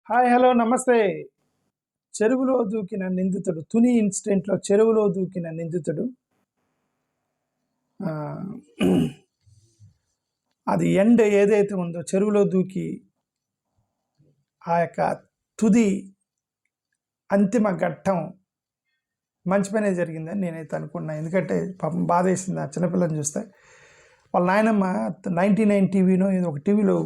Hi hello నమస్తే. చెరువులో దూకిన నిందితుడు తుని ఇన్సిడెంట్లో చెరువులో దూకిన నిందితుడు అది ఎండ్ ఏదైతే ఉందో చెరువులో దూకి ఆ యొక్క తుది అంతిమ ఘట్టం మంచి పనే జరిగిందని నేనైతే అనుకున్నా. ఎందుకంటే పాపం బాధ వేసింది ఆ చిన్నపిల్లని చూస్తే. వాళ్ళ నాయనమ్మ 99 టీవీనో ఏదో ఒక టీవీలో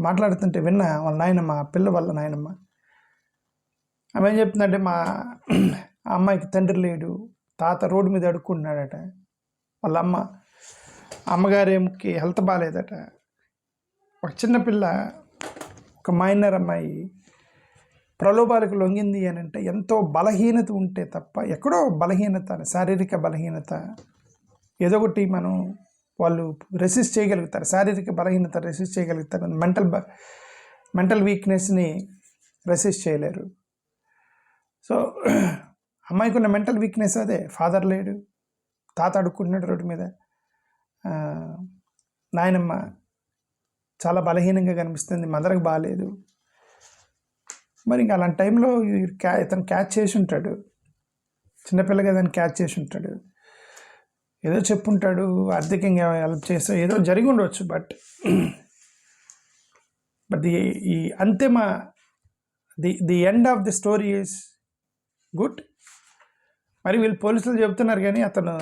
మాట్లాడుతుంటే విన్నా. వాళ్ళ నాయనమ్మ పిల్ల వాళ్ళ నాయనమ్మ ఆమె ఏం చెప్తుందంటే మా అమ్మాయికి తండ్రి లేడు, తాత రోడ్డు మీద అడుక్కుంటున్నాడట. వాళ్ళ అమ్మగారేమికి హెల్త్ బాగాలేదట. ఒక చిన్నపిల్ల, ఒక మైనర్ అమ్మాయి ప్రలోభాలకు లొంగింది అని అంటే ఎంతో బలహీనత ఉంటే తప్ప, ఎక్కడో బలహీనత, శారీరక బలహీనత ఏదో ఒకటి వాళ్ళు రెసిస్ట్ చేయగలుగుతారు. శారీరక బలహీనత రెసిస్ట్ చేయగలుగుతారు, మెంటల్ వీక్నెస్ని రెసిస్ట్ చేయలేరు. సో అమ్మాయికి ఉన్న మెంటల్ వీక్నెస్ అదే. ఫాదర్ లేడు, తాత అడుక్కుంటున్నాడు రోడ్డు మీద, నాయనమ్మ చాలా బలహీనంగా కనిపిస్తుంది, మదర్కి బాగాలేదు. మరి ఇంకా అలాంటి టైంలో ఇతను క్యాచ్ చేసి ఉంటాడు, చిన్నపిల్లగా దాన్ని క్యాచ్ చేసి ఉంటాడు, ఏదో చెప్పుంటాడు, ఆర్థికంగా హెల్ప్ చేస్తే ఏదో జరిగి ఉండవచ్చు. బట్ ఈ అంతిమ the end of the story is good. మరి వీళ్ళు పోలీసులు చెబుతున్నారు కానీ అతను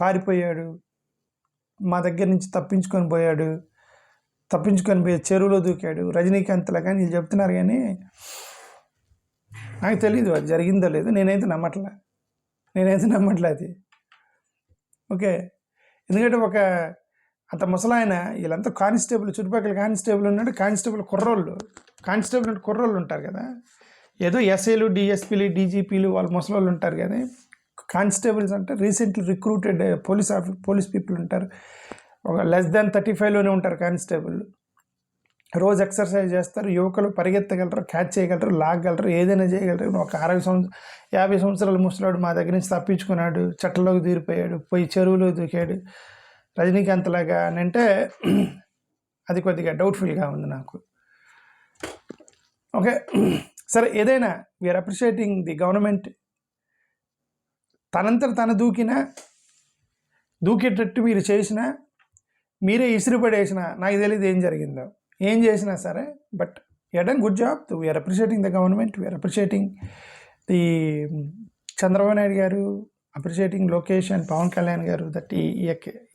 పారిపోయాడు, మా దగ్గర నుంచి తప్పించుకొని పోయి చెరువులో దూకాడు, రజనీకాంత్లా కానీ వీళ్ళు చెప్తున్నారు. కానీ నాకు తెలీదు అది జరిగిందో లేదో. నేనైతే నమ్మట్లే అది. ఓకే, ఎందుకంటే అంత ముసలాయన, వీళ్ళంతా కానిస్టేబుల్, చుట్టుపక్కల కానిస్టేబుల్ ఉన్నాడు. కానిస్టేబుల్ కుర్రోళ్ళు ఉంటారు కదా, ఏదో ఎస్ఐలు, డిఎస్పీలు, డీజీపీలు వాళ్ళు ముసలోళ్ళు ఉంటారు కదా. కానిస్టేబుల్స్ అంటే రీసెంట్లీ రిక్రూటెడ్ పోలీస్ పీపుల్ ఉంటారు. ఒక less than 35లోనే ఉంటారు కానిస్టేబుల్. రోజు ఎక్సర్సైజ్ చేస్తారు. యువకులు పరిగెత్తగలరు, క్యాచ్ చేయగలరు, లాగగలరు, ఏదైనా చేయగలరు. ఒక 50 సంవత్సరాల ముసలాడు మా దగ్గర నుంచి తప్పించుకున్నాడు, చెట్లలోకి దూరిపోయాడు, పోయి చెరువులో దూకాడు రజనీకాంత్ లాగా అని అంటే అది కొద్దిగా డౌట్ఫుల్గా ఉంది నాకు. ఓకే, సరే, ఏదైనా వీఆర్ అప్రిషియేటింగ్ ది గవర్నమెంట్. తను దూకేటట్టు మీరు చేసినా, మీరే ఇసిరిపడేసినా, నాకు తెలియదు ఏం జరిగిందో, ఏం చేసినా సరే. But you done good job. We are appreciating the government, we are appreciating the Chandrababu Naidu గారు, అప్రిషియేటింగ్ లోకేష్ అండ్ పవన్ కళ్యాణ్ గారు. దట్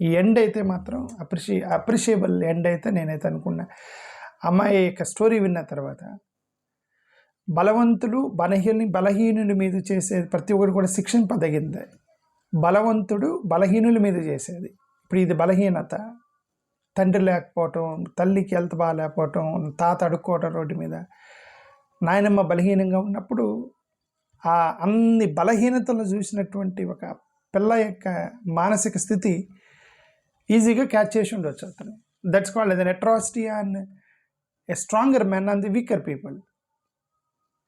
ఈ ఎండ్ అయితే మాత్రం అప్రిషియబుల్ ఎండ్ అయితే నేనైతే అనుకున్నా. అమ్మాయి యొక్క స్టోరీ విన్న తర్వాత బలవంతులు బలహీనుల మీద చేసేది ప్రతి ఒక్కరు కూడా శిక్షింపదగింది. బలవంతుడు బలహీనుల మీద చేసేది. ఇప్పుడు ఇది బలహీనత, తండ్రి లేకపోవటం, తల్లికి హెల్త్ బాగాలేకపోవటం, తాత అడుక్కోవటం రోడ్డు మీద, నాయనమ్మ బలహీనంగా ఉన్నప్పుడు ఆ అన్ని బలహీనతలు చూసినటువంటి ఒక పిల్ల యొక్క మానసిక స్థితి ఈజీగా క్యాచ్ చేసి ఉండొచ్చు అతను. That's called an atrocity and a stronger men on the weaker people.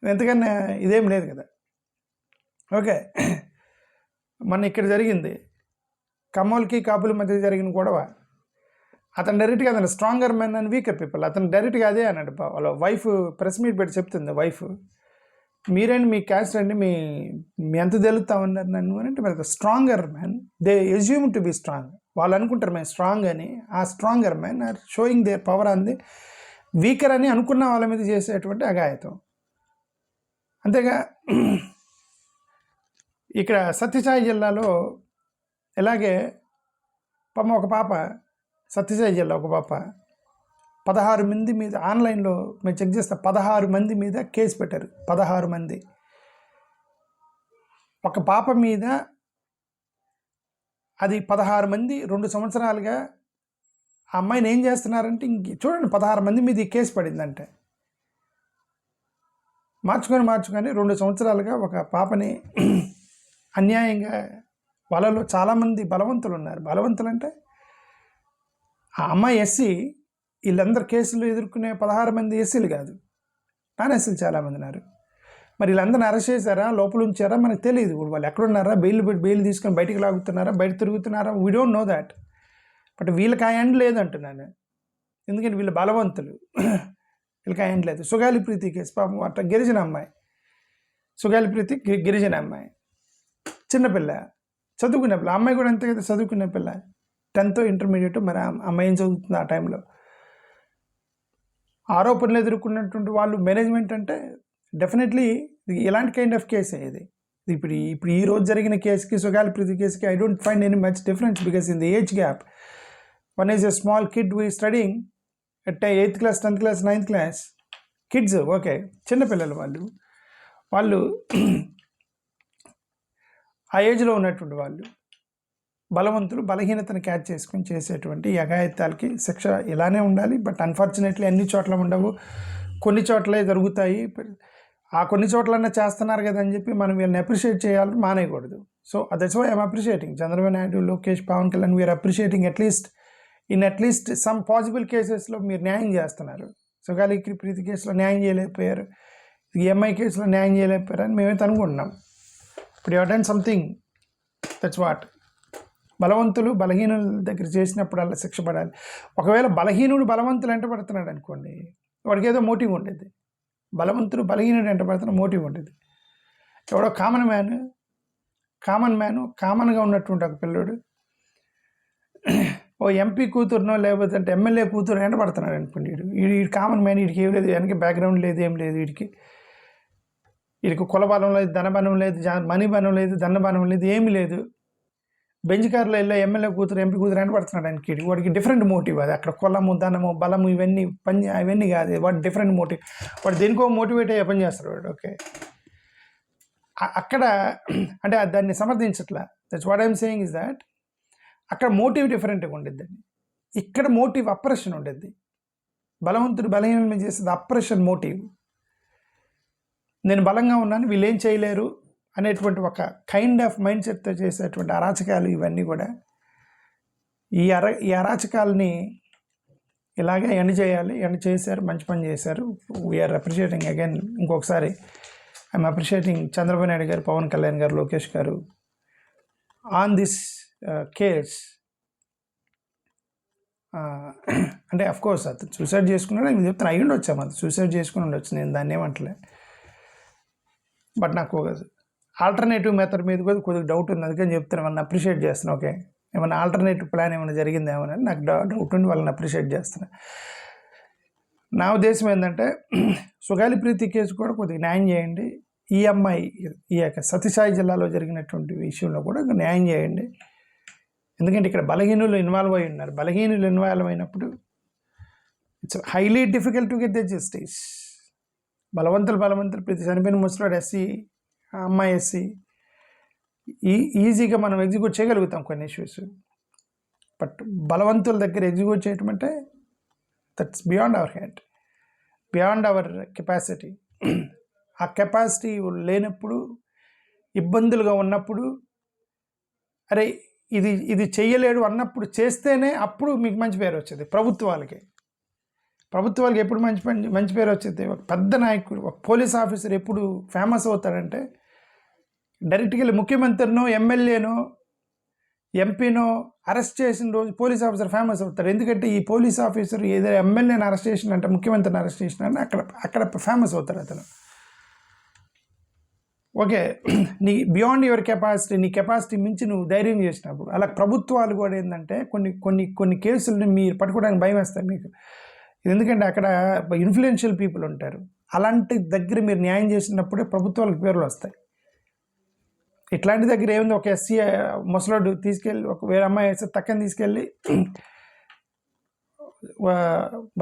ఎంతకన్నా ఇదేం లేదు కదా. ఓకే, మొన్న ఇక్కడ జరిగింది కమల్కి కాపుల మధ్య జరిగిన గొడవ. అతను డైరెక్ట్గా అతను stronger men and weaker people, అతను డైరెక్ట్గా అదే అన్నాడు. వాళ్ళ వైఫ్ ప్రెస్ మీట్ పెట్టి చెప్తుంది, వైఫ్ మీరేంటి, మీ క్యాస్ట్ అండి, మీ ఎంత తెలుస్తా ఉన్నారు నన్ను అంటే, మరి stronger man they assume to be strong. వాళ్ళు అనుకుంటారు మేము స్ట్రాంగ్ అని. ఆ stronger man are showing their power అంది. వీకర్ అని అనుకున్న వాళ్ళ మీద చేసేటువంటి అఘాయితం. అంతేగా ఇక్కడ సత్యసాయి జిల్లాలో ఇలాగే ఒక పాప, సత్యసాయి జిల్లా ఒక పాప 16 మంది మీద ఆన్లైన్లో మేము చెక్ చేస్తే 16 మంది మీద కేసు పెట్టారు. 16 మంది ఒక పాప మీద. అది 16 మంది 2 సంవత్సరాలుగా ఆ అమ్మాయిని ఏం చేస్తున్నారంటే, చూడండి, 16 మంది మీద ఈ కేసు పడిందంటే మార్చుకొని 2 సంవత్సరాలుగా ఒక పాపని అన్యాయంగా. వాళ్ళలో చాలామంది బలవంతులు ఉన్నారు. బలవంతులు అంటే ఆ అమ్మాయి ఎస్సీ. వీళ్ళందరూ కేసులు ఎదుర్కొనే 16 మంది ఎస్సీలు కాదు, నాన్ ఎస్సీలు చాలామంది ఉన్నారు. మరి వీళ్ళందరిని అరెస్ట్ చేశారా, లోపల ఉంచారా మనకు తెలియదు. వాళ్ళు ఎక్కడున్నారా, బెయిల్ తీసుకొని బయటికి లాగుతున్నారా, బయట తిరుగుతున్నారా, we don't know that. But వీళ్ళకి ఆ ఎండ్ లేదంటున్నాను. ఎందుకంటే వీళ్ళు బలవంతులు. వీళ్ళకి ఆయన లేదు. సుగాలి ప్రీతి కేసు పాపం అట్లా గిరిజన అమ్మాయి, సుగాలి ప్రీతి గిరిజన అమ్మాయి, చిన్నపిల్ల, చదువుకునే పిల్ల. అమ్మాయి కూడా అంతే కదా, చదువుకునే పిల్ల, 10th ఇంటర్మీడియట్. మరి అమ్మాయి ఏం చదువుతుంది ఆ టైంలో? ఆరోపణలు ఎదుర్కొన్నటువంటి వాళ్ళు మేనేజ్మెంట్ అంటే డెఫినెట్లీ ఇలాంటి కైండ్ ఆఫ్ కేసే ఇది. ఇప్పుడు ఈ రోజు జరిగిన కేసుకి, సుగాలి ప్రీతి కేసుకి I don't find any much difference because in the age gap, one is a small kid we studying at 8th class, 10th class, 9th class kids, okay, చిన్నపిల్లలు వాళ్ళు ఆ ఏజ్లో ఉన్నటువంటి వాళ్ళు బలవంతులు బలహీనతను క్యాచ్ చేసుకుని చేసేటువంటి ఈ అఘాయిత్యాలకి శిక్ష ఇలానే ఉండాలి. బట్ అన్ఫార్చునేట్లీ అన్ని చోట్ల ఉండవు, కొన్ని చోట్లే జరుగుతాయి. ఆ కొన్ని చోట్లన్నా చేస్తున్నారు కదా అని చెప్పి మనం వీళ్ళని అప్రిషియేట్ చేయాలని మానేయకూడదు. So that's why I'm appreciating Chandrababu Naidu, Lokesh, Pawan Kalyan. We're appreciating at least some possible కేసెస్లో మీరు న్యాయం చేస్తున్నారు. సుగాలి ప్రీతి కేసులో న్యాయం చేయలేకపోయారు, ఎంఐ కేసులో న్యాయం చేయలేకపోయారు అని మేమైతే అనుకుంటున్నాం. ఇప్పుడు you have done something, that's what. బలవంతులు బలహీనుల దగ్గర చేసినప్పుడు అలా శిక్ష పడాలి. ఒకవేళ బలహీనుడు బలవంతులు వెంట పడుతున్నాడు అనుకోండి, వాడికి ఏదో మోటివ్ ఉంటుంది. బలవంతుడు బలహీనుడు వెంట పడుతున్న మోటివ్ ఉంటుంది. ఎవడో కామన్ మ్యాను కామన్గా ఉన్నటువంటి ఒక పిల్లడు ఓ ఎంపీ కూతురునో లేకపోతే అంటే ఎమ్మెల్యే కూతురు వెంట పడుతున్నాడు అనుకోండి, వీడు కామన్ మ్యాన్, వీడికి ఏం లేదు, వెనక బ్యాక్గ్రౌండ్ లేదు, ఏం లేదు, వీడికి కులబలం లేదు, ధనబలం లేదు, మనీ బలం లేదు, దండబలం లేదు, ఏమీ లేదు. బెంచ్ కార్లో వెళ్ళి ఎమ్మెల్యే కూతురు, ఎంపీ కూతురు వెంట పడుతున్నాడు ఆయనకి. వాడికి డిఫరెంట్ మోటివ్. అది అక్కడ కులము, ధనము, బలము అవన్నీ కాదు, వాడు డిఫరెంట్ మోటివ్. వాడు దేనికో మోటివేట్ అయ్యే పని చేస్తాడు వాడు. ఓకే, అక్కడ అంటే దాన్ని సమర్థించట్లా. That's what I'm saying is that అక్కడ మోటివ్ డిఫరెంట్గా ఉండేది. ఇక్కడ మోటివ్ అప్రెషన్ ఉండేది. బలవంతుడు బలహీనం చేసేది అప్రెషన్ మోటివ్. నేను బలంగా ఉన్నాను, వీళ్ళు ఏం చేయలేరు అనేటువంటి ఒక కైండ్ ఆఫ్ మైండ్ సెట్తో చేసేటువంటి అరాచకాలు ఇవన్నీ కూడా. ఈ అరాచకాలని ఇలాగే ఎండ్ చేయాలి. ఎండ్ చేశారు, మంచి పని చేశారు. వీఆర్ అప్రిషియేటింగ్ అగైన్, ఇంకొకసారి ఐఎమ్ అప్రిషియేటింగ్ చంద్రబాబు నాయుడు గారు, పవన్ కళ్యాణ్ గారు, లోకేష్ గారు ఆన్ దిస్ కేస్. అంటే అఫ్కోర్స్ అతను సూసైడ్ చేసుకున్నాడు, నేను చెప్తాను, అయ్యి ఉండొచ్చు, అది సూసైడ్ చేసుకుని ఉండొచ్చు, నేను దాన్ని ఏమంటలే. బట్ నాకు ఒక ఆల్టర్నేటివ్ మెథడ్ మీద కూడా కొద్దిగా డౌట్ ఉంది, అందుకని చెప్తాను. వాళ్ళని అప్రిషియేట్ చేస్తాను. ఓకే, ఏమైనా ఆల్టర్నేటివ్ ప్లాన్ ఏమైనా జరిగిందేమోనని నాకు డౌట్ ఉండి వాళ్ళని అప్రిషియేట్ చేస్తున్నాను. నా ఉద్దేశం ఏంటంటే సుగాలి ప్రీతి కేసు కూడా కొద్దిగా న్యాయం చేయండి. ఈ అమ్మాయి ఈ యొక్క సత్యసాయి జిల్లాలో జరిగినటువంటి విషయంలో కూడా న్యాయం చేయండి. ఎందుకంటే ఇక్కడ బలహీనులు ఇన్వాల్వ్ అయి ఉన్నారు. బలహీనులు ఇన్వాల్వ్ అయినప్పుడు it's highly difficult to get the justice. బలవంతులు ప్రతి చనిపోయిన ముసలాడు ఎస్సీ, అమ్మాయి ఎస్సీ, ఈజీగా మనం ఎగ్జిక్యూట్ చేయగలుగుతాం కొన్ని ఇష్యూస్. బట్ బలవంతుల దగ్గర ఎగ్జిక్యూట్ చేయటం అంటే that's beyond our head, beyond our capacity. ఆ కెపాసిటీ లేనప్పుడు, ఇబ్బందులుగా ఉన్నప్పుడు, అరే ఇది చెయ్యలేడు అన్నప్పుడు చేస్తేనే అప్పుడు మీకు మంచి పేరు వచ్చేది. ప్రభుత్వాలకి ఎప్పుడు మంచి పేరు వచ్చేది. ఒక పెద్ద నాయకుడు, ఒక పోలీస్ ఆఫీసర్ ఎప్పుడు ఫేమస్ అవుతాడంటే డైరెక్ట్గా వెళ్ళి ముఖ్యమంత్రినో, ఎమ్మెల్యేనో, ఎంపీనో అరెస్ట్ చేసిన రోజు పోలీస్ ఆఫీసర్ ఫేమస్ అవుతాడు. ఎందుకంటే ఈ పోలీస్ ఆఫీసర్ ఏదో ఎమ్మెల్యేని అరెస్ట్ చేసిన అంటే, ముఖ్యమంత్రిని అరెస్ట్ చేసిన అంటే అక్కడ ఫేమస్ అవుతాడు అతను. ఓకే, నీ బియాండ్ యువర్ కెపాసిటీ, నీ కెపాసిటీ మించి నువ్వు ధైర్యం చేసినప్పుడు. అలా ప్రభుత్వాలు కూడా ఏంటంటే కొన్ని కేసులని మీరు పట్టుకోవడానికి భయం వేస్తాయి మీకు. ఎందుకంటే అక్కడ ఇన్ఫ్లుయెన్షియల్ పీపుల్ ఉంటారు. అలాంటి దగ్గర మీరు న్యాయం చేసినప్పుడే ప్రభుత్వాలకు పేర్లు వస్తాయి. ఇట్లాంటి దగ్గర ఏముంది, ఒక ఎస్సీ ముసలాడు తీసుకెళ్ళి ఒక వేరే అమ్మాయి వేస్తే తక్కని తీసుకెళ్ళి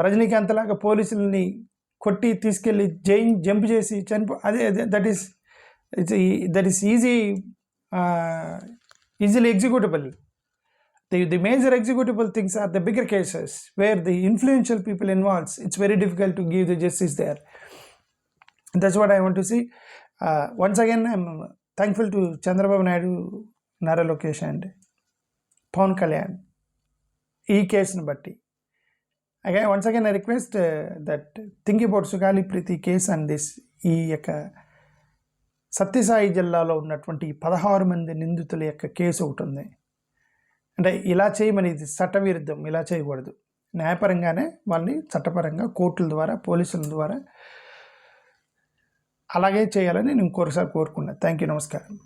రజనీకాంత్ లాగా పోలీసులని కొట్టి తీసుకెళ్ళి జంప్ చేసి అదే that is easily executable. The major executable things are the bigger cases where the influential people involved, it's very difficult to give the justice there. And that's what I want to see. Once again, I'm thankful to Chandrababu Naidu, Nara Lokesh and Pawan Kalyan. E case batti. Again, once again, I request that think about Sugali Priti case and this. ఈ యొక్క సత్యసాయి జిల్లాలో ఉన్నటువంటి 16 మంది నిందితుల యొక్క case ఒకటి ఉంది. అంటే ఇలా చేయమని, ఇది చట్టవిరుద్ధం, ఇలా చేయకూడదు. న్యాయపరంగానే వాళ్ళని చట్టపరంగా కోర్టుల ద్వారా పోలీసుల ద్వారా అలాగే చేయాలని నేను ఇంకోసారి కోరుకున్నాను. Thank you. నమస్కారం.